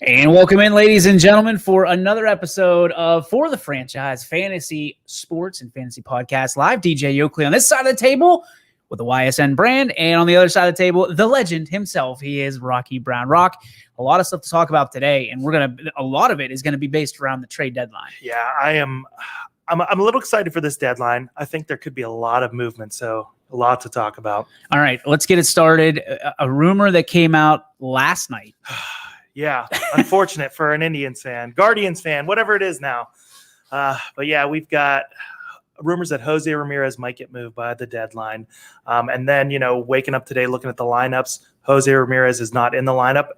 And welcome in, ladies and gentlemen, for another episode of For the Franchise Fantasy Sports and Fantasy Podcast. Live, DJ Oakley on this side of the table with the YSN brand, and on the other side of the table, the legend himself. He is Rocky Brown. Rock, a lot of stuff to talk about today, and a lot of it is going to be based around the trade deadline. Yeah, I'm a little excited for this deadline. I think there could be a lot of movement, so a lot to talk about. All right, let's get it started. A rumor that came out last night. Yeah, unfortunate for an Indians fan, Guardians fan, whatever it is now. But yeah, we've got rumors that Jose Ramirez might get moved by the deadline. And then, waking up today, looking at the lineups, Jose Ramirez is not in the lineup.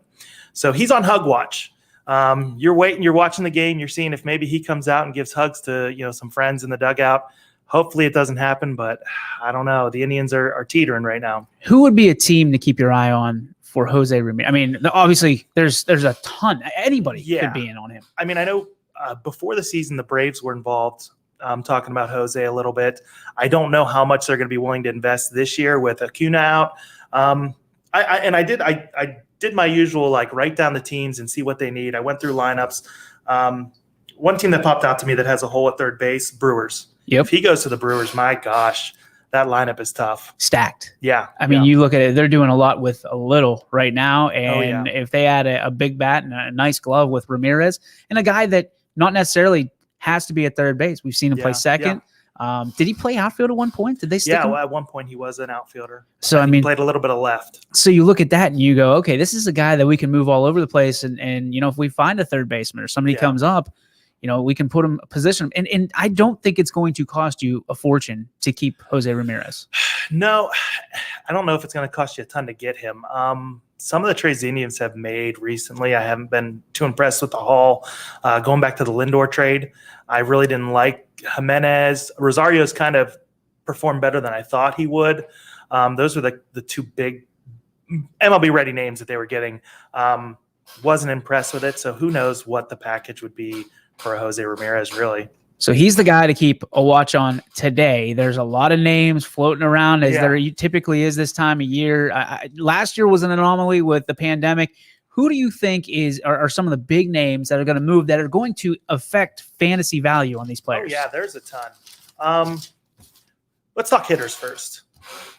So he's on hug watch. You're waiting, you're watching the game, you're seeing if maybe he comes out and gives hugs to, some friends in the dugout. Hopefully it doesn't happen, but I don't know. The Indians are teetering right now. Who would be a team to keep your eye on for Jose Ramirez? I mean, obviously there's a ton. Anybody could be in on him. I mean, I know before the season, the Braves were involved. Talking about Jose a little bit. I don't know how much they're going to be willing to invest this year with Acuna out. I did my usual, write down the teams and see what they need. I went through lineups. One team that popped out to me that has a hole at third base, Brewers. Yep. If he goes to the Brewers, my gosh, that lineup is tough. Stacked. Yeah. I mean, you look at it, they're doing a lot with a little right now. And if they add a big bat and a nice glove with Ramirez and a guy that not necessarily has to be at third base. We've seen him play second. Yeah. Did he play outfield at one point? Did they stick him? Well, at one point he was an outfielder. So he played a little bit of left. So you look at that and you go, okay, this is a guy that we can move all over the place. And if we find a third baseman or somebody comes up, we can put him position. And I don't think it's going to cost you a fortune to keep Jose Ramirez. No, I don't know if it's going to cost you a ton to get him. Some of the trades the Indians have made recently, I haven't been too impressed with the haul. Going back to the Lindor trade, I really didn't like Jimenez. Rosario's kind of performed better than I thought he would. Those were the two big MLB-ready names that they were getting. Wasn't impressed with it, so who knows what the package would be for Jose Ramirez, really. So he's the guy to keep a watch on today. There's a lot of names floating around as there typically is this time of year. Last year was an anomaly with the pandemic. Who do you think are some of the big names that are going to move that are going to affect fantasy value on these players? Oh, yeah, there's a ton. Let's talk hitters first.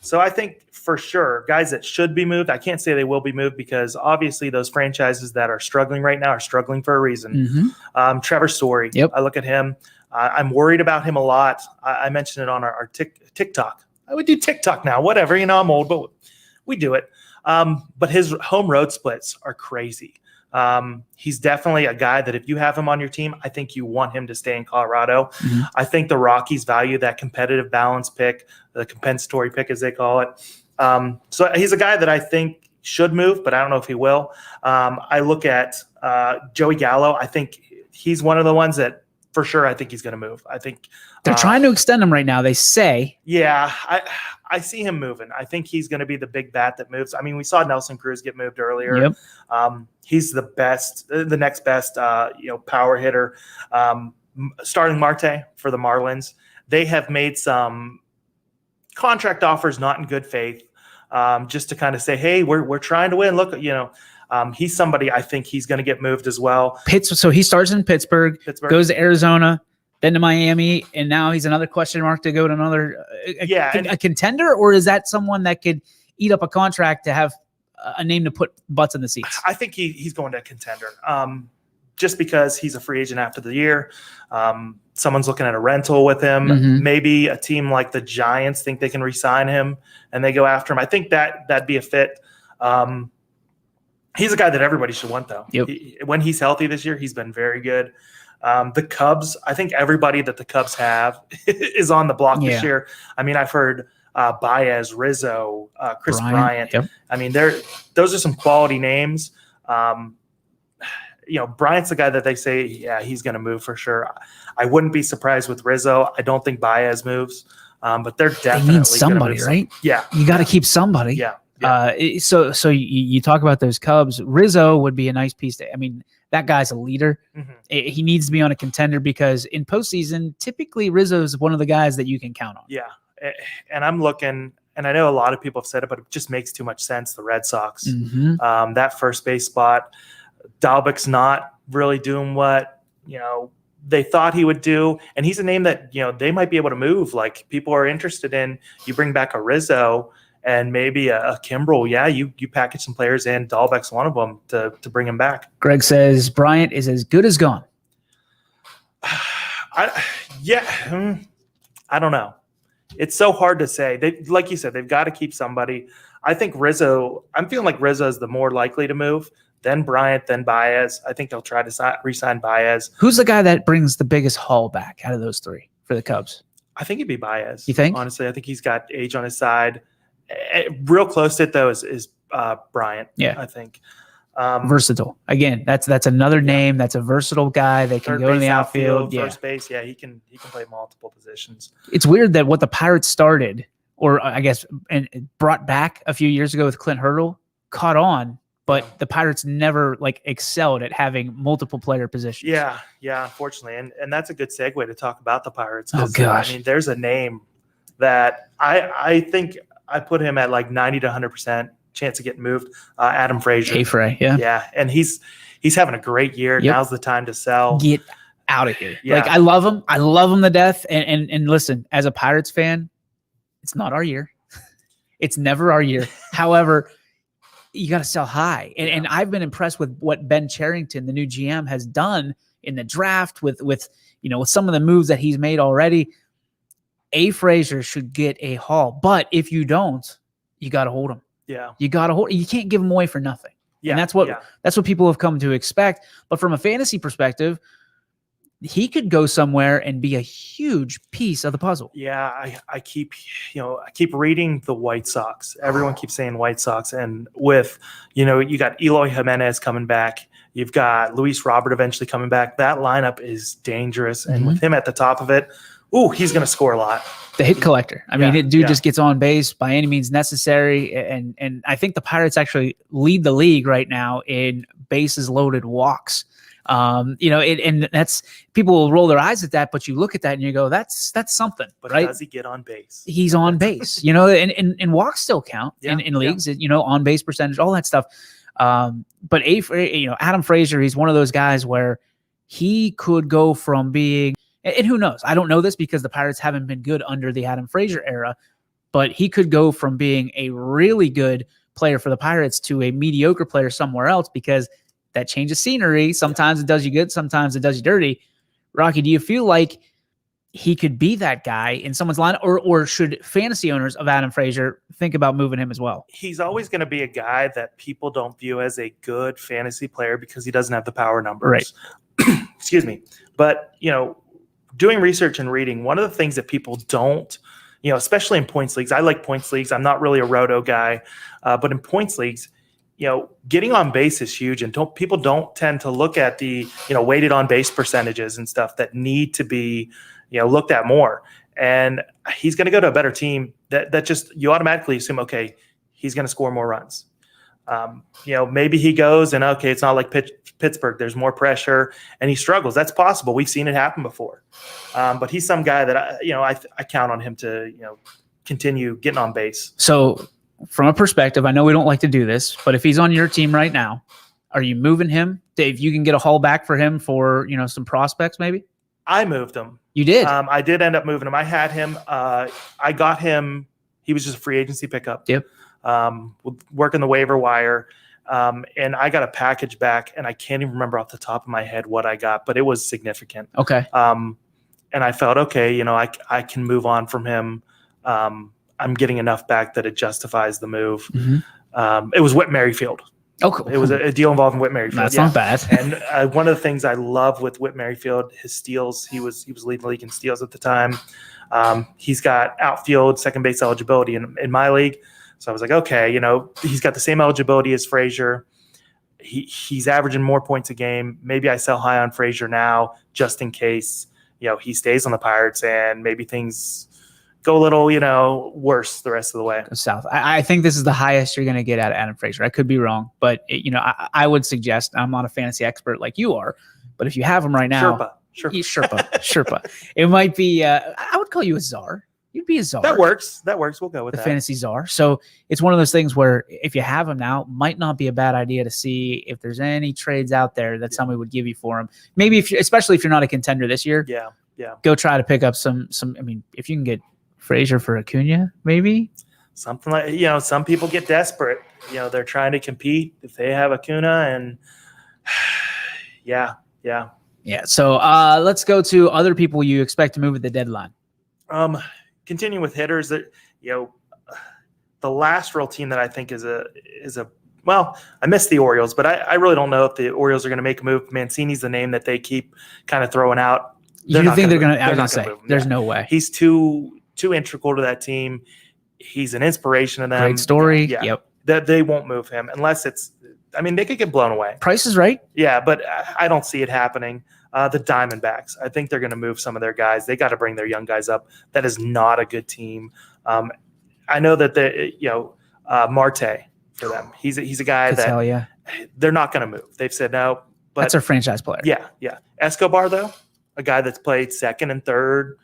So I think for sure, guys that should be moved, I can't say they will be moved because obviously those franchises that are struggling right now are struggling for a reason. Mm-hmm. Trevor Story, I look at him. I'm worried about him a lot. I mentioned it on our TikTok. I would do TikTok now, whatever. I'm old, but we do it. But his home road splits are crazy. He's definitely a guy that if you have him on your team, I think you want him to stay in Colorado. Mm-hmm. I think the Rockies value that competitive balance pick, the compensatory pick as they call it. So he's a guy that I think should move, but I don't know if he will. I look at Joey Gallo. I think he's one of the ones that for sure I think he's going to move. I think they're trying to extend him right now, they say. Yeah, I see him moving. I think he's going to be the big bat that moves. I mean, we saw Nelson Cruz get moved earlier. Yep. He's the next best, power hitter. Starting Marte for the Marlins. They have made some contract offers not in good faith, just to kind of say, hey, we're trying to win. Look, he's somebody I think he's going to get moved as well. So he starts in Pittsburgh, goes to Arizona, then to Miami, and now he's another question mark to go to another a contender, or is that someone that could eat up a contract to have a name to put butts in the seats? I think he's going to a contender, just because he's a free agent after the year. Someone's looking at a rental with him. Mm-hmm. Maybe a team like the Giants think they can re-sign him, and they go after him. I think that'd be a fit. He's a guy that everybody should want, though. Yep. When he's healthy this year, he's been very good. The Cubs, I think everybody that the Cubs have is on the block this year. I mean, I've heard Baez, Rizzo, Chris Bryant. Yep. I mean, those are some quality names. Bryant's the guy that they say, he's going to move for sure. I wouldn't be surprised with Rizzo. I don't think Baez moves, but they're definitely they need somebody, right? Yeah, you got to keep somebody. Yeah. So you talk about those Cubs. Rizzo would be a nice piece. That guy's a leader. Mm-hmm. He needs to be on a contender because in postseason, typically Rizzo is one of the guys that you can count on. Yeah, and I'm looking, and I know a lot of people have said it, but it just makes too much sense. The Red Sox, that first base spot, Dalbec's not really doing what, they thought he would do. And he's a name that, they might be able to move. Like, people are interested in, you bring back a Rizzo and maybe a Kimbrel. Yeah, you package some players in. Dalbec's one of them to bring him back. Greg says Bryant is as good as gone. I don't know. It's so hard to say. Like you said, they've got to keep somebody. I think Rizzo, I'm feeling like Rizzo is the more likely to move, then Bryant, then Baez. I think they'll try to re-sign Baez. Who's the guy that brings the biggest haul back out of those three for the Cubs? I think it'd be Baez. You think? Honestly, I think he's got age on his side. Real close to it, though, is Bryant. Yeah. I think. Versatile. Again, that's another name. That's a versatile guy. They can go in the outfield. First base. Yeah, he can play multiple positions. It's weird that what the Pirates started, or I guess, and brought back a few years ago with Clint Hurdle, caught on, but the Pirates never excelled at having multiple player positions. Yeah, unfortunately, and that's a good segue to talk about the Pirates. Oh gosh, I mean, there's a name that I think I put him at like 90 to 100% chance of getting moved. Adam Frazier. A-Fray, yeah. Yeah, and he's having a great year. Yep. Now's the time to sell. Get out of here. Yeah. I love him. I love him to death. And listen, as a Pirates fan, it's not our year. It's never our year. However, you got to sell high. And I've been impressed with what Ben Cherington, the new GM, has done in the draft with some of the moves that he's made already. A. Frazier should get a haul. But if you don't, you got to hold him. Yeah. You got to hold. You can't give him away for nothing. Yeah. And that's what people have come to expect. But from a fantasy perspective, he could go somewhere and be a huge piece of the puzzle. Yeah, I keep reading the White Sox. Everyone keeps saying White Sox, and with you got Eloy Jimenez coming back. You've got Luis Robert eventually coming back. That lineup is dangerous, and with him at the top of it, he's going to score a lot. The hit collector. I mean, dude just gets on base by any means necessary, and I think the Pirates actually lead the league right now in bases loaded walks. And that's, people will roll their eyes at that, but you look at that and you go, that's something. But right? Does he get on base? He's on base, and walks still count in leagues, on base percentage, all that stuff. But Adam Frazier, he's one of those guys where he could go from being, and who knows, I don't know this because the Pirates haven't been good under the Adam Frazier era, but he could go from being a really good player for the Pirates to a mediocre player somewhere else, because that change of scenery, sometimes it does you good, sometimes it does you dirty. Rocky, do you feel like he could be that guy in someone's line, or should fantasy owners of Adam Frazier think about moving him as well? He's always going to be a guy that people don't view as a good fantasy player because he doesn't have the power numbers. Right. Excuse me. But, doing research and reading, one of the things that people don't, especially in points leagues, I like points leagues. I'm not really a roto guy, but in points leagues, getting on base is huge, and people don't tend to look at the, weighted on base percentages and stuff that need to be, looked at more. And he's going to go to a better team that just, you automatically assume, okay, he's going to score more runs. Maybe he goes and, okay, it's not like Pittsburgh. There's more pressure and he struggles. That's possible. We've seen it happen before. But he's some guy that I count on him to, continue getting on base. So, from a perspective, I know we don't like to do this, but if he's on your team right now, are you moving him? Dave, you can get a haul back for him for, some prospects maybe? I moved him. You did? I did end up moving him. I had him. I got him. He was just a free agency pickup. Yep. Working the waiver wire. And I got a package back, and I can't even remember off the top of my head what I got, but it was significant. Okay. And I felt, okay, I can move on from him. I'm getting enough back that it justifies the move. Mm-hmm. It was Whit Merrifield. Oh, cool. It was a deal involving Whit Merrifield. That's not bad. And one of the things I love with Whit Merrifield, his steals, he was leading the league in steals at the time. He's got outfield, second base eligibility in my league. So I was like, okay, he's got the same eligibility as Frazier. He's averaging more points a game. Maybe I sell high on Frazier now just in case, he stays on the Pirates and maybe things go a little, worse the rest of the way. South. I think this is the highest you're going to get out of Adam Frazier. I could be wrong, but I would suggest, I'm not a fantasy expert like you are, but if you have him right now, Sherpa. It might be, I would call you a czar. You'd be a czar. That works. We'll go with The that. fantasy czar. So it's one of those things where if you have him now, might not be a bad idea to see if there's any trades out there that somebody would give you for him. Maybe especially if you're not a contender this year. Yeah. Go try to pick up some. I mean, if you can get Frazier for Acuna, maybe something like, some people get desperate. They're trying to compete if they have Acuna, and yeah. So let's go to other people you expect to move at the deadline. Continuing with hitters, that the last real team that I think is a well, I miss the Orioles, but I really don't know if the Orioles are going to make a move. Mancini's the name that they keep kind of throwing out. You think they're going to? I was going to say, there's no way. He's too integral to that team. He's an inspiration to them. Great story. Yeah. Yep. That they won't move him unless it's. I mean, they could get blown away. Price is right. Yeah, but I don't see it happening. The Diamondbacks, I think they're going to move some of their guys. They got to bring their young guys up. That is not a good team. I know that Marte for them. He's a guy that they're not going to move. They've said no. But that's our franchise player. Yeah. Escobar though, a guy that's played second and third.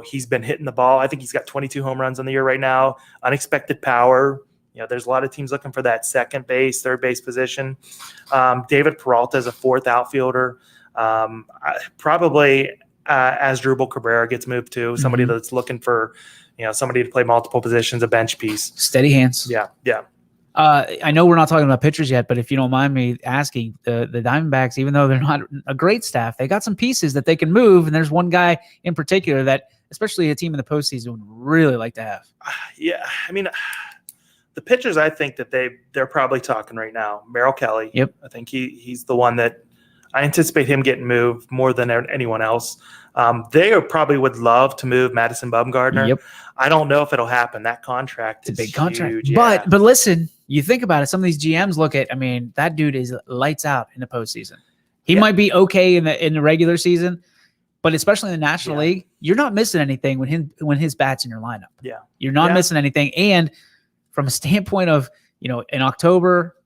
He's been hitting the ball. I think he's got 22 home runs on the year right now. Unexpected power. There's a lot of teams looking for that second base, third base position. David Peralta is a fourth outfielder. Probably Asdrubal Cabrera gets moved to somebody that's looking for, somebody to play multiple positions, a bench piece. Steady hands. Yeah. I know we're not talking about pitchers yet, but if you don't mind me asking, the Diamondbacks, even though they're not a great staff, they got some pieces that they can move. And there's one guy in particular that, especially a team in the postseason, would really like to have. Yeah. I mean, the pitchers, I think that they're probably talking right now. Merrill Kelly. Yep. I think he's the one that I anticipate him getting moved more than anyone else. They probably would love to move Madison Bumgarner. Yep. I don't know if it'll happen. That contract is a big contract. Huge. Yeah. But listen, you think about it. Some of these GMs look at. I mean, that dude is lights out in the postseason. He might be okay in the regular season, but especially in the National League, you're not missing anything when his bat's in your lineup. Yeah, you're not missing anything. And from a standpoint of in October,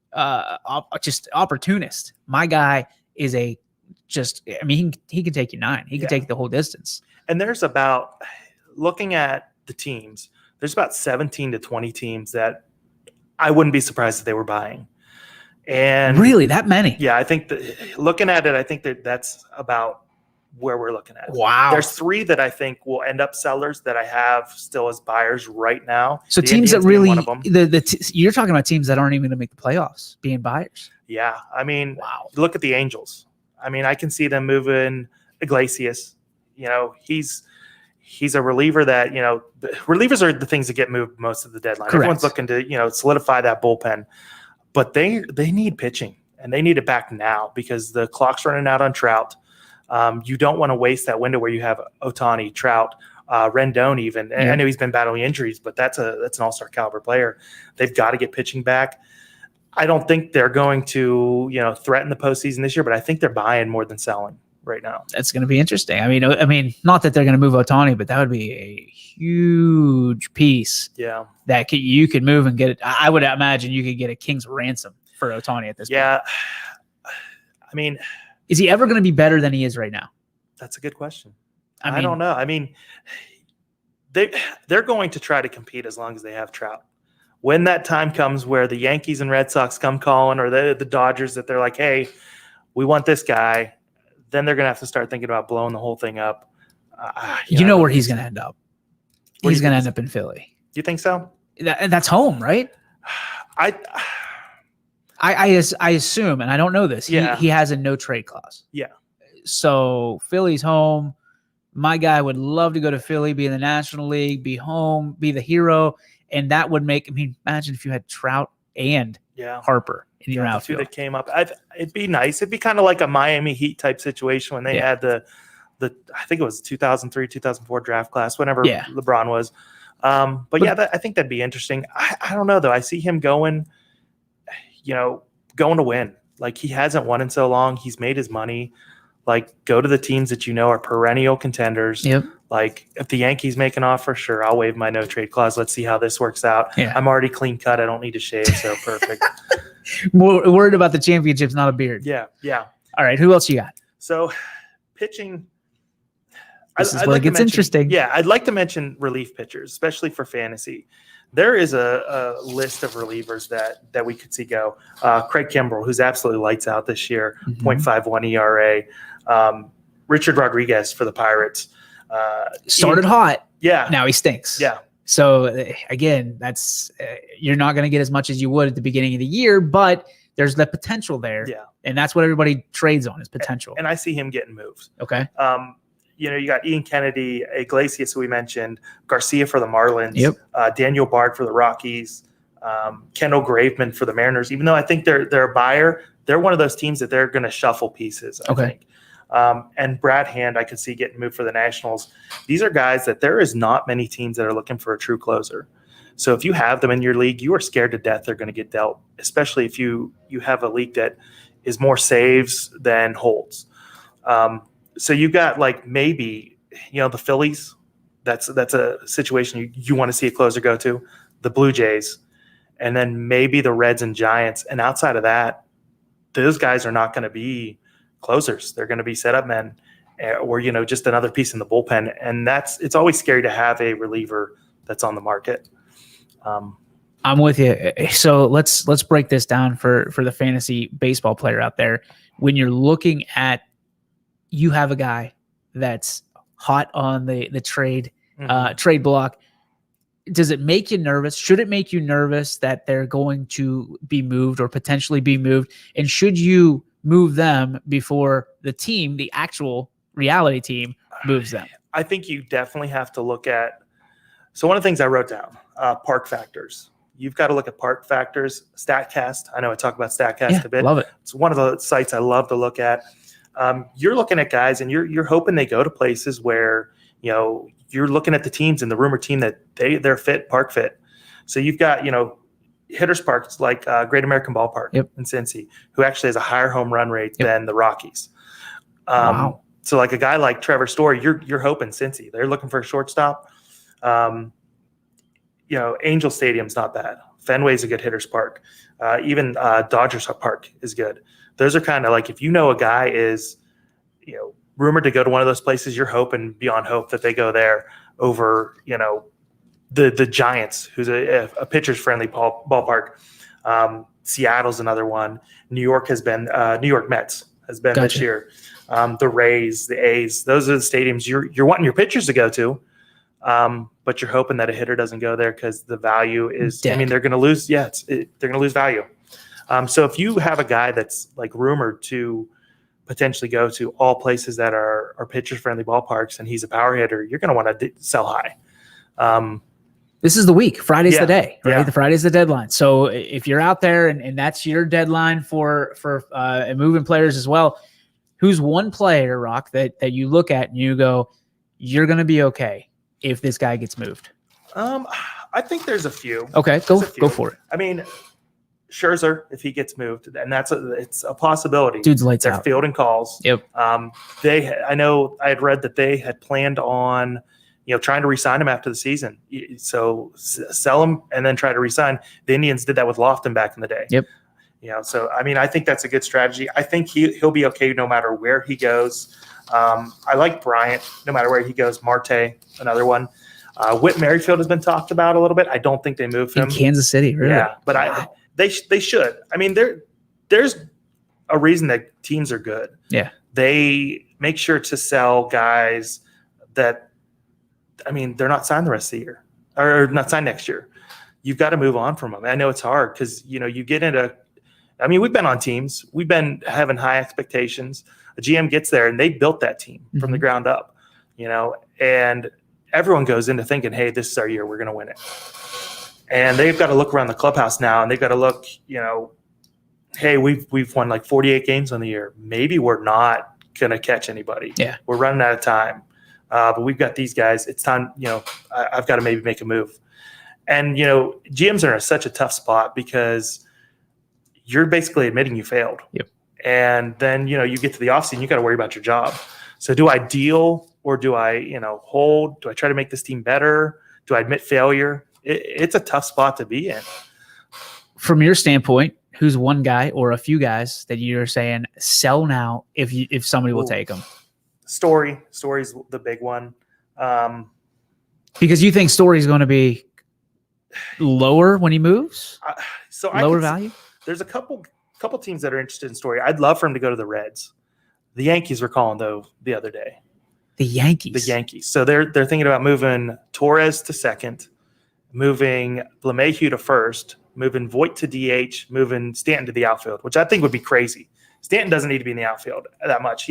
just opportunist. My guy is he can take you 9. He can take the whole distance. And there's looking at the teams, there's about 17 to 20 teams that I wouldn't be surprised if they were buying. And really, that many? Yeah, I think looking at it, I think that's about where we're looking at. Wow. There's 3 that I think will end up sellers that I have still as buyers right now. So the teams Indians that really, one of them. You're talking about teams that aren't even going to make the playoffs being buyers. Yeah. I mean, wow. Look at the Angels. I mean, I can see them moving Iglesias. He's a reliever that, relievers are the things that get moved most of the deadline. Correct. Everyone's looking to, solidify that bullpen. But they need pitching, and they need it back now because the clock's running out on Trout. You don't want to waste that window where you have Ohtani, Trout, Rendon even. And I know he's been battling injuries, but that's an all-star caliber player. They've got to get pitching back. I don't think they're going to, threaten the postseason this year, but I think they're buying more than selling right now. That's going to be interesting. I mean, not that they're going to move Ohtani, but that would be a huge piece. Yeah, that you could move and get it. I would imagine you could get a king's ransom for Ohtani at this point. Yeah, I mean, is he ever going to be better than he is right now? That's a good question. I don't know. I mean, they're going to try to compete as long as they have Trout. When that time comes where the Yankees and Red Sox come calling, or the Dodgers, that they're like, hey, we want this guy, then they're going to have to start thinking about blowing the whole thing up. You know where he's going to end up. He's going to end up in Philly. You think so? That's home, right? I assume, and I don't know this. Yeah. He has a no trade clause. Yeah. So Philly's home. My guy would love to go to Philly, be in the National League, be home, be the hero, and that would make. I mean, imagine if you had Trout and Harper in your outfield. That came up. It'd be nice. It'd be kind of like a Miami Heat type situation when they had the I think it was 2003, 2004 draft class, whenever LeBron was. But I think that'd be interesting. I don't know though. I see him going to win. Like, he hasn't won in so long. He's made his money. Like, go to the teams that are perennial contenders. Yep. Like, if the Yankees make an offer, sure, I'll waive my no trade clause. Let's see how this works out. Yeah. I'm already clean cut. I don't need to shave, so perfect. More worried about the championships, not a beard. Yeah. All right, who else you got? So, pitching, This is I'd where it like to gets mention- interesting. Yeah, I'd like to mention relief pitchers, especially for fantasy. There is a list of relievers that we could see go. Craig Kimbrell, who's absolutely lights out this year, Mhm. 0.51 ERA. Richard Rodriguez for the Pirates. Started hot. Yeah. Now he stinks. Yeah. So again, that's you're not going to get as much as you would at the beginning of the year, but there's the potential there. Yeah. And that's what everybody trades on is potential. And I see him getting moved. Okay. You got Ian Kennedy, Iglesias, who we mentioned, Garcia for the Marlins, Daniel Bard for the Rockies, Kendall Graveman for the Mariners. Even though I think they're a buyer, they're one of those teams that they're going to shuffle pieces, I think. And Brad Hand, I could see getting moved for the Nationals. These are guys that there is not many teams that are looking for a true closer. So if you have them in your league, you are scared to death they're going to get dealt, especially if you have a league that is more saves than holds. So you've got like maybe, the Phillies. That's a situation you want to see a closer go to. The Blue Jays, and then maybe the Reds and Giants. And outside of that, those guys are not going to be closers. They're going to be setup men, or just another piece in the bullpen. And it's always scary to have a reliever that's on the market. I'm with you. So let's break this down for the fantasy baseball player out there. When you're looking at, you have a guy that's hot on the trade trade block. Does it make you nervous? Should it make you nervous that they're going to be moved or potentially be moved? And should you move them before the team, the actual reality team, moves them? I think you definitely have to look at. So one of the things I wrote down, park factors. You've got to look at park factors. StatCast. I know I talk about StatCast a bit. Love it. It's one of the sites I love to look at. You're looking at guys, and you're hoping they go to places where you're looking at the teams and the rumor team that they're fit, park fit. So you've got hitters parks like Great American Ballpark in Cincy, who actually has a higher home run rate than the Rockies. Wow. So like a guy like Trevor Story, you're hoping Cincy. They're looking for a shortstop. Angel Stadium's not bad. Fenway's a good hitters park. Even Dodgers Park is good. Those are kind of like, if a guy is, rumored to go to one of those places, you're hoping beyond hope that they go there over, the Giants, who's a pitcher's friendly ballpark. Seattle's another one. New York Mets has been this year. The Rays, the A's, those are the stadiums you're wanting your pitchers to go to. But you're hoping that a hitter doesn't go there because the value is, they're going to lose. Yeah, they're going to lose value. So if you have a guy that's like rumored to potentially go to all places that are pitcher friendly ballparks and he's a power hitter, you're going to want to sell high. This is the week. Friday's the day, right? Yeah. The Friday's the deadline. So if you're out there and that's your deadline for moving players as well, who's one player, Rock, that you look at and you go, you're going to be okay if this guy gets moved? I think there's a few. Okay, go for it. I mean, Scherzer, if he gets moved, and it's a possibility. Dude's lights They're out. fielding calls. Yep. I know I had read that they had planned on, trying to re-sign him after the season. So sell him and then try to re-sign. The Indians did that with Lofton back in the day. Yep. So I mean, I think that's a good strategy. I think he'll be okay no matter where he goes. I like Bryant no matter where he goes. Marte, another one. Whit Merrifield has been talked about a little bit. I don't think they move him In Kansas City, really? Yeah, but they should. I mean, there's a reason that teams are good. Yeah. They make sure to sell guys that, they're not signed the rest of the year or not signed next year. You've got to move on from them. I know it's hard because, you get into – we've been on teams. We've been having high expectations. A GM gets there, and they built that team from the ground up, and everyone goes into thinking, hey, this is our year. We're going to win it. And they've got to look around the clubhouse now, and they've got to look, hey, we've won like 48 games on the year. Maybe we're not going to catch anybody. Yeah. We're running out of time. But we've got these guys. It's time, I've got to maybe make a move. And, GMs are in such a tough spot because you're basically admitting you failed. Yep. And then, you get to the offseason, you got to worry about your job. So do I deal or do I, hold? Do I try to make this team better? Do I admit failure? It's a tough spot to be in. From your standpoint, who's one guy or a few guys that you're saying sell now if somebody will take them? Story's the big one. Because you think Story's going to be lower when he moves? Lower value? There's a couple teams that are interested in Story. I'd love for him to go to the Reds. The Yankees were calling, though, the other day. The Yankees. So they're thinking about moving Torres to second, moving LeMahieu to first, moving Voit to DH, moving Stanton to the outfield, which I think would be crazy. Stanton doesn't need to be in the outfield that much.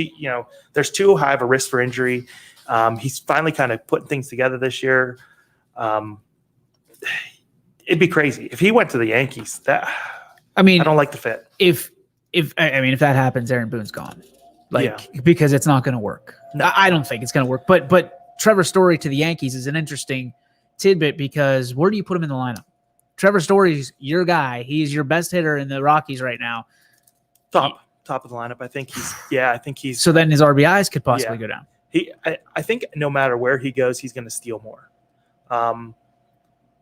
There's too high of a risk for injury. He's finally kind of putting things together this year. It'd be crazy if he went to the Yankees. I don't like the fit. If that happens, Aaron Boone's gone. Because it's not going to work. No. I don't think it's going to work. But Trevor Story to the Yankees is an interesting tidbit because where do you put him in the lineup? Trevor Story's your guy. He's your best hitter in the Rockies right now. Top of the lineup. I think he's. So then his RBIs could possibly go down. I think no matter where he goes, he's going to steal more.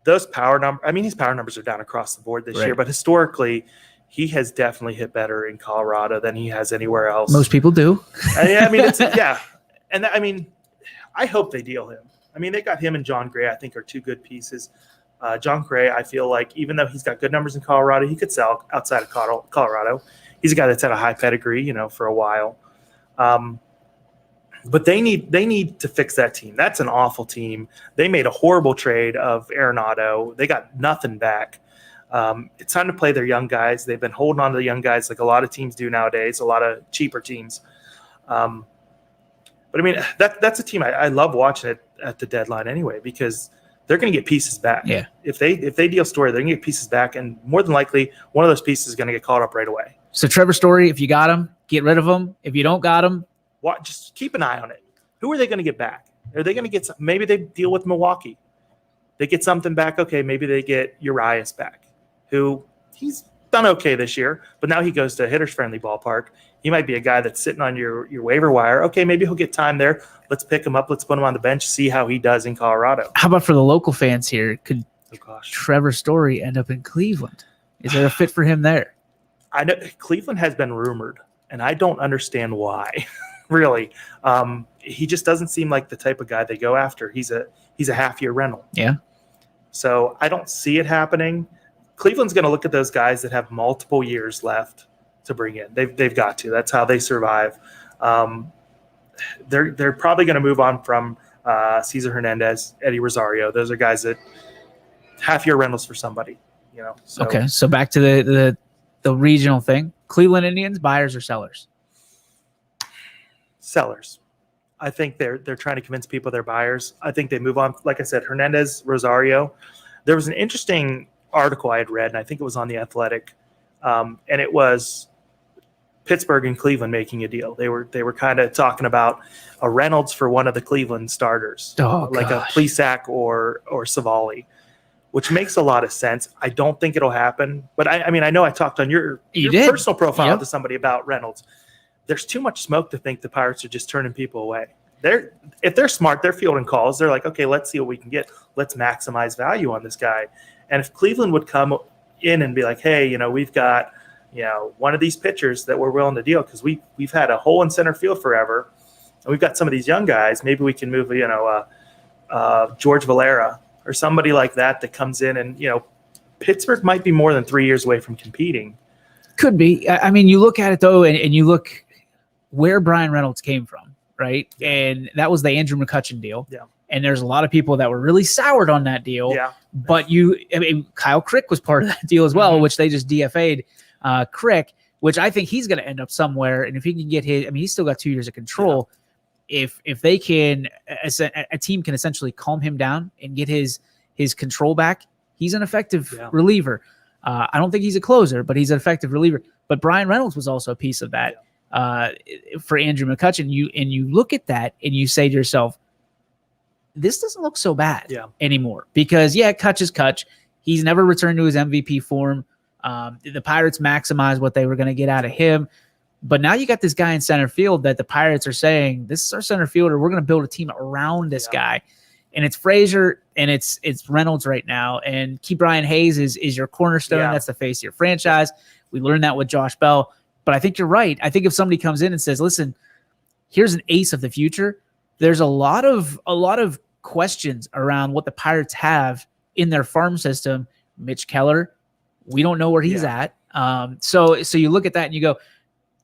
Those power numbers. His power numbers are down across the board this year, but historically, he has definitely hit better in Colorado than he has anywhere else. Most people do. And I hope they deal him. They got him and John Gray. I think are two good pieces. John Gray, I feel like even though he's got good numbers in Colorado, he could sell outside of Colorado. He's a guy that's had a high pedigree, for a while. But they need to fix that team. That's an awful team. They made a horrible trade of Arenado. They got nothing back. It's time to play their young guys. They've been holding on to the young guys like a lot of teams do nowadays, a lot of cheaper teams. But that's a team I love watching it at the deadline anyway, because they're going to get pieces back. Yeah. If they deal Story, they're going to get pieces back, and more than likely, one of those pieces is going to get caught up right away. So Trevor Story, if you got him, get rid of him. If you don't got him, just keep an eye on it. Who are they going to get back? Are they going to get some, maybe they deal with Milwaukee. They get something back. Okay, maybe they get Urias back, who he's done okay this year, but now he goes to a hitters-friendly ballpark. He might be a guy that's sitting on your waiver wire. Okay, maybe he'll get time there. Let's pick him up. Let's put him on the bench, see how he does in Colorado. How about for the local fans here? Could Trevor Story end up in Cleveland? Is there a fit for him there? I know Cleveland has been rumored, and I don't understand why. Really, he just doesn't seem like the type of guy they go after. He's a half-year rental. Yeah. So I don't see it happening. Cleveland's going to look at those guys that have multiple years left to bring in. They've got to. That's how they survive. They're probably going to move on from Cesar Hernandez, Eddie Rosario. Those are guys that half-year rentals for somebody. So. Okay, so back to the regional thing. Cleveland Indians, buyers or sellers? Sellers. I think they're trying to convince people they're buyers. I think they move on. Like I said, Hernandez, Rosario. There was an interesting article I had read, and I think it was on The Athletic, and it was Pittsburgh and Cleveland making a deal. They were kind of talking about a Reynolds for one of the Cleveland starters, like a Plesac or Savali, which makes a lot of sense. I don't think it'll happen, but I know I talked on your personal profile to somebody about Reynolds. There's too much smoke to think the Pirates are just turning people away. If they're smart, they're fielding calls. They're like, okay, let's see what we can get. Let's maximize value on this guy. And if Cleveland would come in and be like, hey, we've got, one of these pitchers that we're willing to deal because we've had a hole in center field forever, and we've got some of these young guys. Maybe we can move, George Valera or somebody like that comes in, and Pittsburgh might be more than 3 years away from competing. Could be. You look at it though, and you look where Brian Reynolds came from, right? And that was the Andrew McCutchen deal. Yeah. And there's a lot of people that were really soured on that deal. Yeah. But Kyle Crick was part of that deal as well, which they just DFA'd Crick, which I think he's going to end up somewhere. And if he can get he's still got 2 years of control. Yeah. If they can, a team can essentially calm him down and get his control back, he's an effective reliever. I don't think he's a closer, but he's an effective reliever. But Brian Reynolds was also a piece of that for Andrew McCutchen. You look at that and you say to yourself, this doesn't look so bad anymore because Kutch is Kutch. He's never returned to his MVP form. The Pirates maximized what they were going to get out of him. But now you got this guy in center field that the Pirates are saying, this is our center fielder. We're going to build a team around this guy. And it's Frazier and it's Reynolds right now. And Key Brian Hayes is your cornerstone. Yeah. That's the face of your franchise. We learned that with Josh Bell. But I think you're right. I think if somebody comes in and says, listen, here's an ace of the future. There's a lot of questions around what the Pirates have in their farm system. Mitch Keller, we don't know where he's at. So you look at that and you go,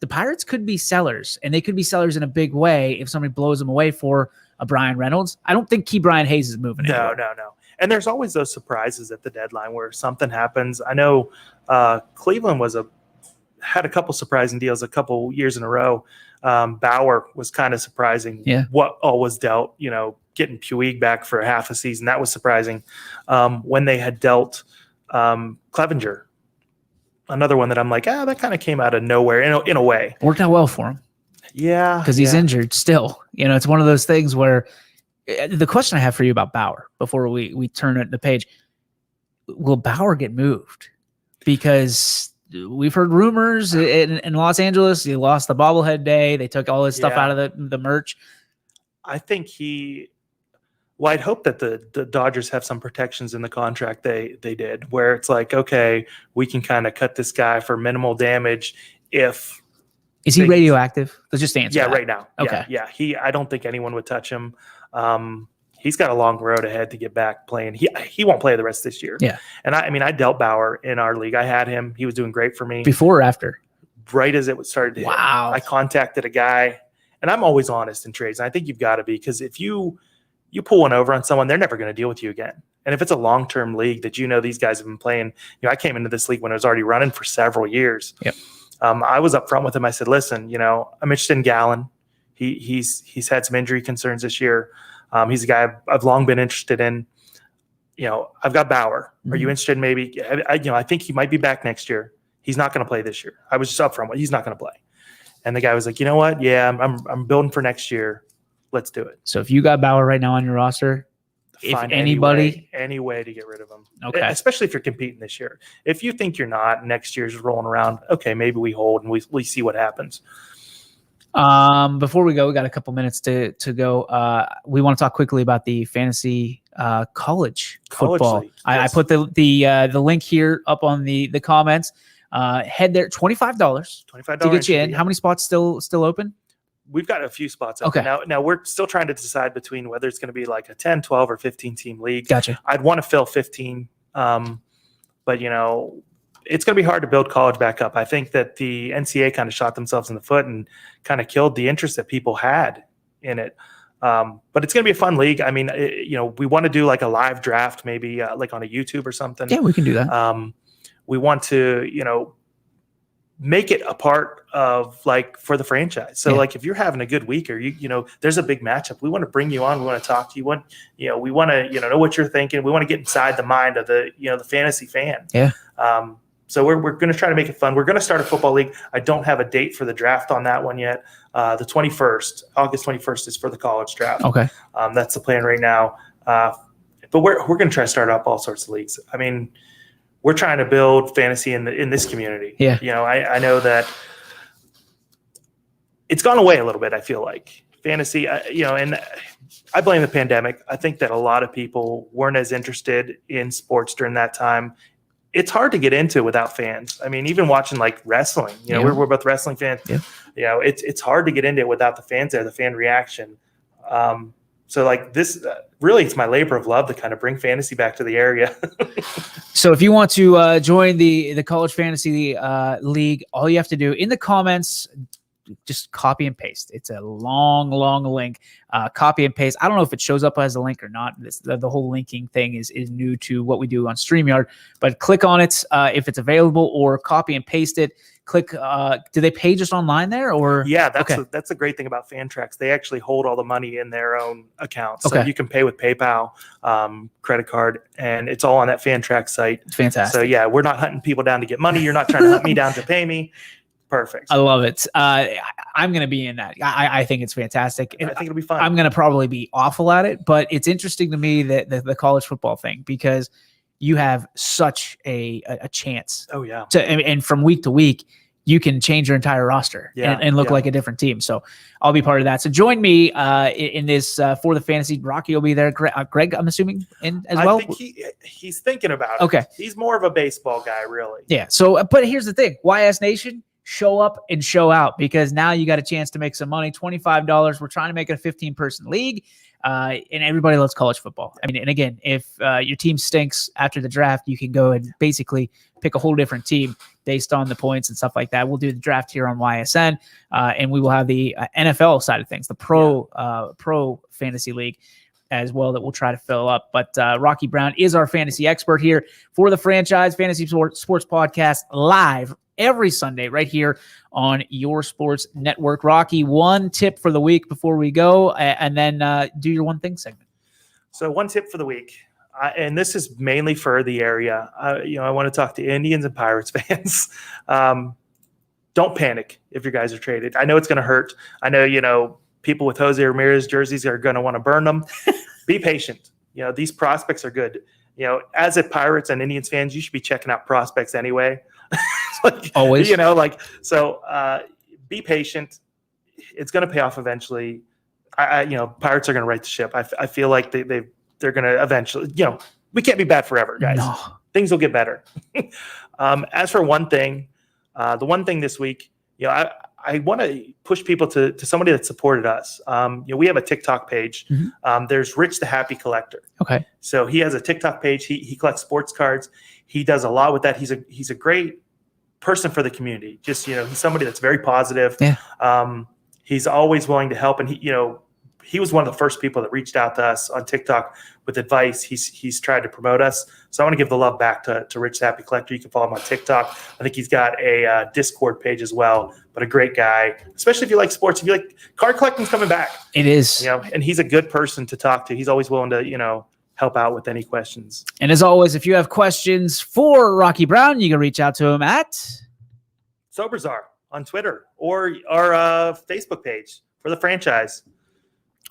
the Pirates could be sellers, and they could be sellers in a big way if somebody blows them away for a Brian Reynolds. I don't think Brian Hayes is moving anywhere. No. And there's always those surprises at the deadline where something happens. I know Cleveland had a couple surprising deals a couple years in a row. Bauer was kind of surprising. Yeah. What all was dealt, getting Puig back for half a season. That was surprising. When they had dealt Clevenger, another one that I'm like, that kind of came out of nowhere in a way. Worked out well for him. Yeah. Because he's injured still. It's one of those things where the question I have for you about Bauer before we turn the page, will Bauer get moved? Because we've heard rumors in Los Angeles, he lost the bobblehead day. They took all his stuff out of the merch. I think I'd hope that the Dodgers have some protections in the contract they did, where it's like, okay, we can kind of cut this guy for minimal damage if. Is he radioactive? Let's just answer that. Right now. Okay. Yeah. I don't think anyone would touch him. He's got a long road ahead to get back playing. He won't play the rest of this year. Yeah. And I dealt Bauer in our league. I had him. He was doing great for me. Before or after? Right as it started to hit. Wow. I contacted a guy, and I'm always honest in trades. And I think you've got to be, because if you pull one over on someone, they're never going to deal with you again. And if it's a long-term league that these guys have been playing, I came into this league when it was already running for several years. Yep. I was up front with him. I said, listen, I'm interested in Gallen. He's had some injury concerns this year. He's a guy I've long been interested in. I've got Bauer. Are you interested in maybe? I think he might be back next year. He's not going to play this year. I was just up front. He's not going to play. And the guy was like, you know what? Yeah, I'm building for next year. Let's do it. So if you got Bauer right now on your roster, Find any way to get rid of him. Okay. Especially if you're competing this year. If you think you're not, next year's rolling around, okay, maybe we hold and we see what happens. Before we go, we got a couple minutes to go. We want to talk quickly about the fantasy college football. League, yes. I put the link here up on the comments. Head there, $25 to get you in. How many spots still open? We've got a few spots open. Okay. Now we're still trying to decide between whether it's going to be like a 10, 12, or 15 team league. Gotcha. I'd want to fill 15, but it's going to be hard to build college back up. I think that the NCAA kind of shot themselves in the foot and kind of killed the interest that people had in it. But it's going to be a fun league. I mean, we want to do like a live draft, maybe like on a YouTube or something. Yeah, we can do that. We want to, make it a part of like for the franchise. So like if you're having a good week or there's a big matchup, we want to bring you on. We want to talk to you. We want to, know what you're thinking. We want to get inside the mind of the, the fantasy fan. Yeah. So we're going to try to make it fun. We're going to start a football league. I don't have a date for the draft on that one yet. The 21st, August 21st is for the college draft. Okay. That's the plan right now. But we're going to try to start up all sorts of leagues. I mean, we're trying to build fantasy in this community. Yeah. I know that it's gone away a little bit. I feel like fantasy, and I blame the pandemic. I think that a lot of people weren't as interested in sports during that time. It's hard to get into without fans. I mean, even watching like wrestling, we're both wrestling fans. Yeah. It's hard to get into it without the fans there, the fan reaction. So like this, really, it's my labor of love to kind of bring fantasy back to the area. So if you want to join the college fantasy league, all you have to do in the comments, just copy and paste. It's a long link. Copy and paste. I don't know if it shows up as a link or not. The whole linking thing is new to what we do on StreamYard. But click on it if it's available, or copy and paste it. Click. Do they pay just online there, or? Yeah, that's a great thing about Fantrax. They actually hold all the money in their own account, so you can pay with PayPal, credit card, and it's all on that Fantrax site. It's fantastic. So yeah, we're not hunting people down to get money. You're not trying to hunt me down to pay me. Perfect. I love it. I'm going to be in that. I think it's fantastic. I think it'll be fun. I'm going to probably be awful at it, but it's interesting to me that the college football thing, because you have such a chance. Oh yeah. And from week to week, you can change your entire roster and look like a different team. So I'll be part of that. So join me in this for the fantasy. Rocky will be there. Greg, I'm assuming, as well. I think he's thinking about it. Okay. He's more of a baseball guy, really. Yeah. So, but here's the thing: YS Nation, show up and show out, because now you got a chance to make some money. $25. We're trying to make it a 15-person league, and everybody loves college football. I mean, and again, if your team stinks after the draft, you can go and basically pick a whole different team based on the points and stuff like that. We'll do the draft here on YSN, and we will have the NFL side of things, the pro fantasy league as well, that we'll try to fill up. But Rocky Brown is our fantasy expert here for the Franchise Fantasy Sports Podcast, live every Sunday right here on your sports network. Rocky, one tip for the week before we go, and then do your one thing segment. So one tip for the week, and this is mainly for the area. I want to talk to Indians and Pirates fans. Don't panic if your guys are traded. I know it's going to hurt. I know, people with Jose Ramirez jerseys are going to want to burn them. Be patient. These prospects are good. As a Pirates and Indians fans, you should be checking out prospects anyway. Always. So be patient. It's going to pay off eventually. Pirates are going to right the ship. I feel like they're going to eventually, we can't be bad forever, guys. No. Things will get better. As for one thing, the one thing this week, I want to push people to somebody that supported us. We have a TikTok page. Mm-hmm. There's Rich the Happy Collector. Okay. So he has a TikTok page. He collects sports cards. He does a lot with that. He's a great person for the community. Just, he's somebody that's very positive. Yeah. He's always willing to help. And he was one of the first people that reached out to us on TikTok with advice. He's tried to promote us. So I want to give the love back to Rich the Happy Collector. You can follow him on TikTok. I think he's got a Discord page as well, but a great guy, especially if you like sports. If you like, card collecting's coming back. It is. And he's a good person to talk to. He's always willing to, help out with any questions. And as always, if you have questions for Rocky Brown, you can reach out to him at Soberzar on Twitter or our Facebook page for the franchise.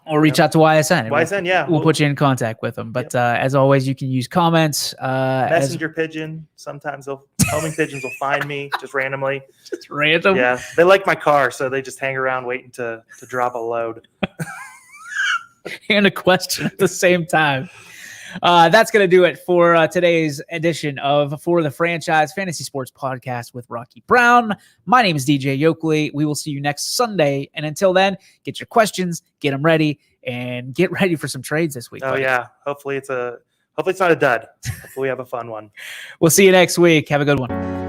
Or reach out to YSN. YSN, yeah. We'll put you in contact with them. But as always, you can use comments. Messenger pigeon. Sometimes homing pigeons will find me just randomly. Just random. Yeah. They like my car, so they just hang around waiting to drop a load. And a question at the same time. That's going to do it for today's edition of For the Franchise Fantasy Sports Podcast with Rocky Brown. My name is DJ Yoakley. We will see you next Sunday. And until then, get your questions, get them ready, and get ready for some trades this week. Oh, buddy. yeah. Hopefully it's not a dud. Hopefully we have a fun one. We'll see you next week. Have a good one.